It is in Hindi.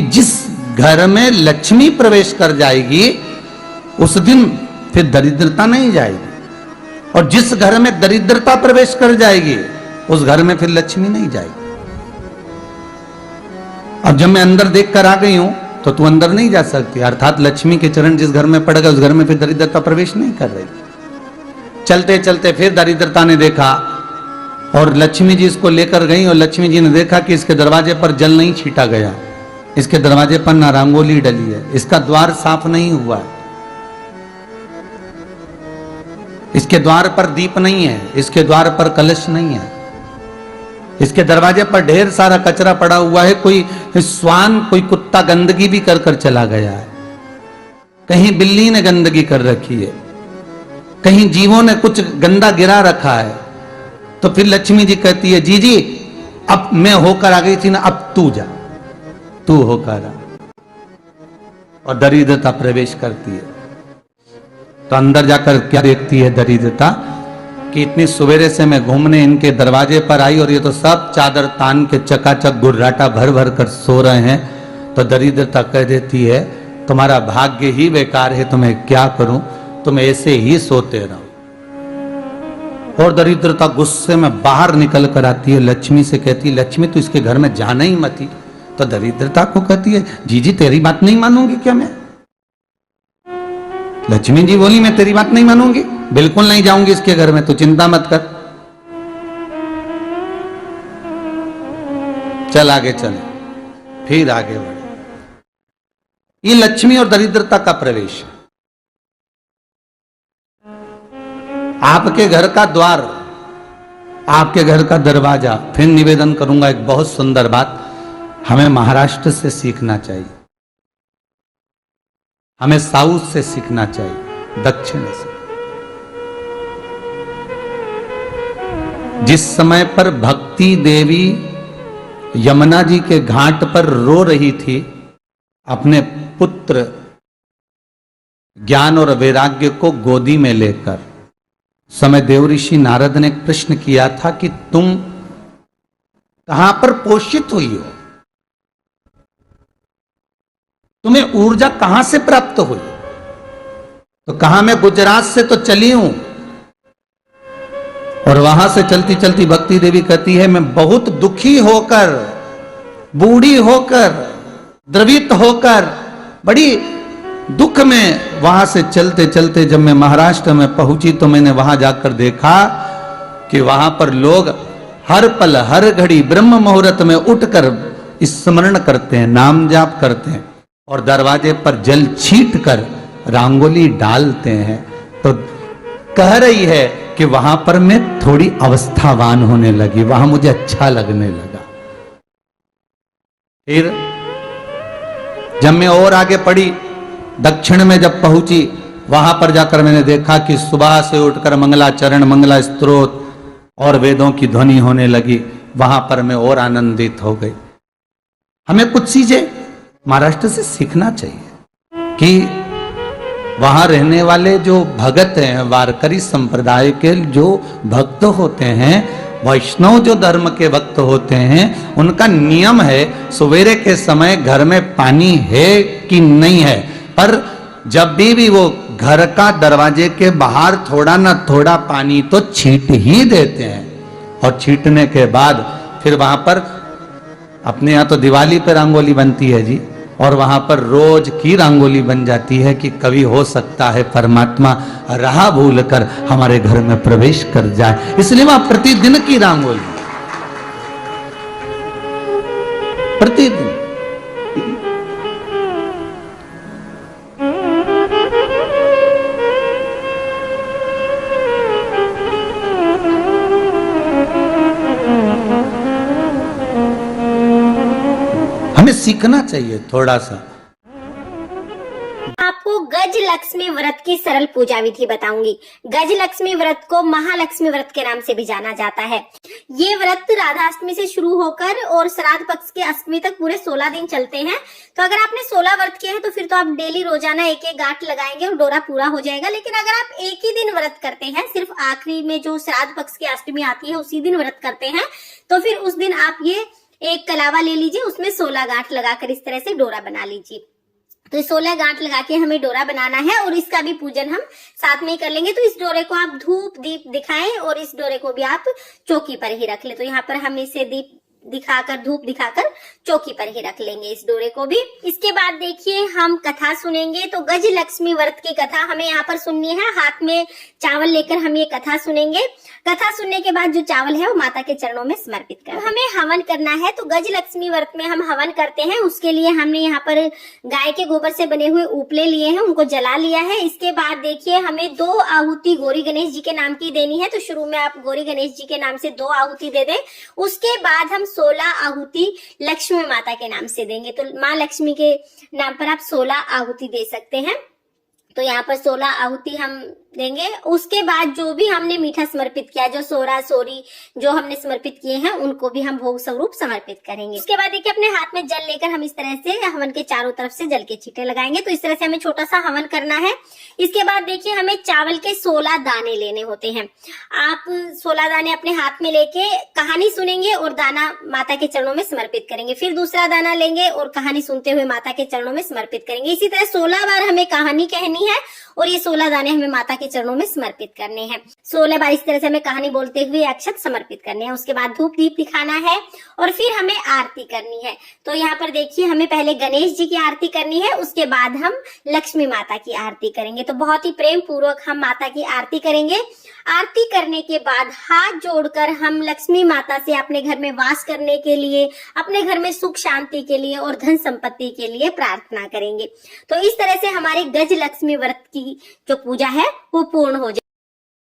जिस घर में लक्ष्मी प्रवेश कर जाएगी उस दिन फिर दरिद्रता नहीं जाएगी, और जिस घर में दरिद्रता प्रवेश कर जाएगी उस घर में फिर लक्ष्मी नहीं जाएगी। अब जब मैं अंदर देख कर आ गई हूं तो तू अंदर नहीं जा सकती, अर्थात लक्ष्मी के चरण जिस घर में पड़ गए उस घर में फिर दरिद्रता प्रवेश नहीं कर रही। चलते चलते फिर दरिद्रता ने देखा और लक्ष्मी जी इसको लेकर गई, और लक्ष्मी जी ने देखा कि इसके दरवाजे पर जल नहीं छीटा गया, इसके दरवाजे पर ना रंगोली डली है, इसका द्वार साफ नहीं हुआ है, इसके द्वार पर दीप नहीं है, इसके द्वार पर कलश नहीं है, इसके दरवाजे पर ढेर सारा कचरा पड़ा हुआ है, कोई स्वान कोई कुत्ता गंदगी भी कर कर चला गया है, कहीं बिल्ली ने गंदगी कर रखी है, कहीं जीवों ने कुछ गंदा गिरा रखा है। तो फिर लक्ष्मी जी कहती है, जी जी अब मैं होकर आ गई थी ना, अब तू जा, तू होकर आ, और दरिद्रता प्रवेश करती है। तो अंदर जाकर क्या देखती है दरिद्रता कि इतनी सवेरे से मैं घूमने इनके दरवाजे पर आई और ये तो सब चादर तान के चकाचक गुर्राटा भर भर कर सो रहे हैं। तो दरिद्रता कह देती है, तुम्हारा भाग्य ही बेकार है, तो मैं क्या करूं, तुम ऐसे ही सोते रहो। और दरिद्रता गुस्से में बाहर निकल कर आती है, लक्ष्मी से कहती है, लक्ष्मी तू इसके घर में जाना ही मत ही। तो दरिद्रता को कहती है, जी जी तेरी बात नहीं मानूंगी क्या मैं? लक्ष्मी जी बोली, मैं तेरी बात नहीं मानूंगी, बिल्कुल नहीं जाऊंगी इसके घर में, तू चिंता मत कर, चल आगे चले। फिर आगे बढ़े। ये लक्ष्मी और दरिद्रता का प्रवेश है। आपके घर का द्वार, आपके घर का दरवाजा। फिर निवेदन करूंगा एक बहुत सुंदर बात, हमें महाराष्ट्र से सीखना चाहिए, हमें साउथ से सीखना चाहिए, दक्षिण से। जिस समय पर भक्ति देवी यमुना जी के घाट पर रो रही थी अपने पुत्र ज्ञान और वैराग्य को गोदी में लेकर, समय देवऋषि नारद ने एक प्रश्न किया था कि तुम कहां पर पोषित हुई हो, तुम्हें ऊर्जा कहां से प्राप्त हुई? तो कहा, मैं गुजरात से तो चली हूं। और वहां से चलती चलती भक्ति देवी कहती है, मैं बहुत दुखी होकर, बूढ़ी होकर, द्रवित होकर, बड़ी दुख में वहां से चलते चलते जब मैं महाराष्ट्र में पहुंची तो मैंने वहां जाकर देखा कि वहां पर लोग हर पल हर घड़ी ब्रह्म मुहूर्त में उठकर स्मरण करते हैं, नाम जाप करते हैं और दरवाजे पर जल छीट कर रंगोली डालते हैं। तो कह रही है कि वहां पर मैं थोड़ी अवस्थावान होने लगी, वहां मुझे अच्छा लगने लगा। फिर जब मैं और आगे पढ़ी, दक्षिण में जब पहुंची, वहां पर जाकर मैंने देखा कि सुबह से उठकर मंगलाचरण, मंगला स्तोत्र और वेदों की ध्वनि होने लगी। वहां पर मैं और आनंदित हो गई। हमें कुछ चीजें महाराष्ट्र से सीखना चाहिए कि वहां रहने वाले जो भगत हैं, वारकरी संप्रदाय के जो भक्त होते हैं, वैष्णव जो धर्म के भक्त होते हैं, उनका नियम है सवेरे के समय घर में पानी है कि नहीं है, पर जब भी वो घर का दरवाजे के बाहर थोड़ा ना थोड़ा पानी तो छीट ही देते हैं। और छीटने के बाद फिर वहां पर अपने यहाँ तो दिवाली पे रंगोली बनती है जी, और वहां पर रोज की रंगोली बन जाती है कि कभी हो सकता है परमात्मा राह भूल कर हमारे घर में प्रवेश कर जाए, इसलिए वहां प्रतिदिन की रंगोली, प्रतिदिन। हमें सीखना चाहिए थोड़ा सा। आपको गज लक्ष्मी व्रत की सरल पूजा विधि बताऊंगी। गज लक्ष्मी व्रत को महालक्ष्मी व्रत के नाम से भी जाना जाता है। ये व्रत राधाष्टमी से शुरू होकर और श्राद्ध पक्ष के अष्टमी तक पूरे 16 दिन चलते हैं। तो अगर आपने 16 व्रत किए हैं तो फिर तो आप डेली रोजाना एक एक गांठ लगाएंगे और डोरा पूरा हो जाएगा। लेकिन अगर आप एक ही दिन व्रत करते हैं, सिर्फ आखिरी में जो श्राद्ध पक्ष की अष्टमी आती है उसी दिन व्रत करते हैं, तो फिर उस दिन आप ये एक कलावा ले लीजिए, उसमें 16 गांठ लगाकर इस तरह से डोरा बना लीजिए। तो 16 गांठ लगा के हमें डोरा बनाना है और इसका भी पूजन हम साथ में ही कर लेंगे। तो इस डोरे को आप धूप दीप दिखाएं और इस डोरे को भी आप चौकी पर ही रख ले। तो यहाँ पर हम इसे दीप दिखाकर, धूप दिखाकर चौकी पर ही रख लेंगे इस डोरे को भी। इसके बाद देखिए हम कथा सुनेंगे। तो गज लक्ष्मी व्रत की कथा हमें यहाँ पर सुननी है। हाथ में चावल लेकर हम ये कथा सुनेंगे। कथा सुनने के बाद जो चावल है वो माता के चरणों में समर्पित कर हमें हवन करना है। तो गज लक्ष्मी व्रत में हम हवन करते हैं, उसके लिए हमने यहाँ पर गाय के गोबर से बने हुए उपले लिए हैं, उनको जला लिया है। इसके बाद देखिए हमें 2 आहुति गौरी गणेश जी के नाम की देनी है। तो शुरू में आप गौरी गणेश जी के नाम से 2 आहुति दे दें। उसके बाद हम 16 आहुति लक्ष्मी माता के नाम से देंगे। तो माँ लक्ष्मी के नाम पर आप 16 आहुति दे सकते हैं। तो यहाँ पर 16 आहुति हम देंगे। उसके बाद जो भी हमने मीठा समर्पित किया, जो सोरा सोरी जो हमने समर्पित किए हैं, उनको भी हम भोग स्वरूप समर्पित करेंगे। उसके बाद देखिए अपने हाथ में जल लेकर हम इस तरह से हवन के चारों तरफ से जल के छींटे लगाएंगे। तो इस तरह से हमें छोटा सा हवन करना है। इसके बाद देखिए हमें चावल के 16 दाने लेने होते हैं। आप 16 दाने अपने हाथ में लेके कहानी सुनेंगे और दाना माता के चरणों में समर्पित करेंगे। फिर दूसरा दाना लेंगे और कहानी सुनते हुए माता के चरणों में समर्पित करेंगे। इसी तरह 16 बार हमें कहानी कहनी है और ये 16 दाने हमें माता के चरणों में समर्पित करने हैं। 16 बार इस तरह से हमें कहानी बोलते हुए अक्षत समर्पित करने हैं। उसके बाद धूप दीप दिखाना है और फिर हमें आरती करनी है। तो यहाँ पर देखिए हमें पहले गणेश जी की आरती करनी है, उसके बाद हम लक्ष्मी माता की आरती करेंगे। तो बहुत ही प्रेम पूर्वक हम माता की आरती करेंगे। आरती करने के बाद हाथ जोड़कर हम लक्ष्मी माता से अपने घर में वास करने के लिए, अपने घर में सुख शांति के लिए और धन संपत्ति के लिए प्रार्थना करेंगे। तो इस तरह से हमारे गज लक्ष्मी व्रत की जो पूजा है वो पूर्ण हो जाए।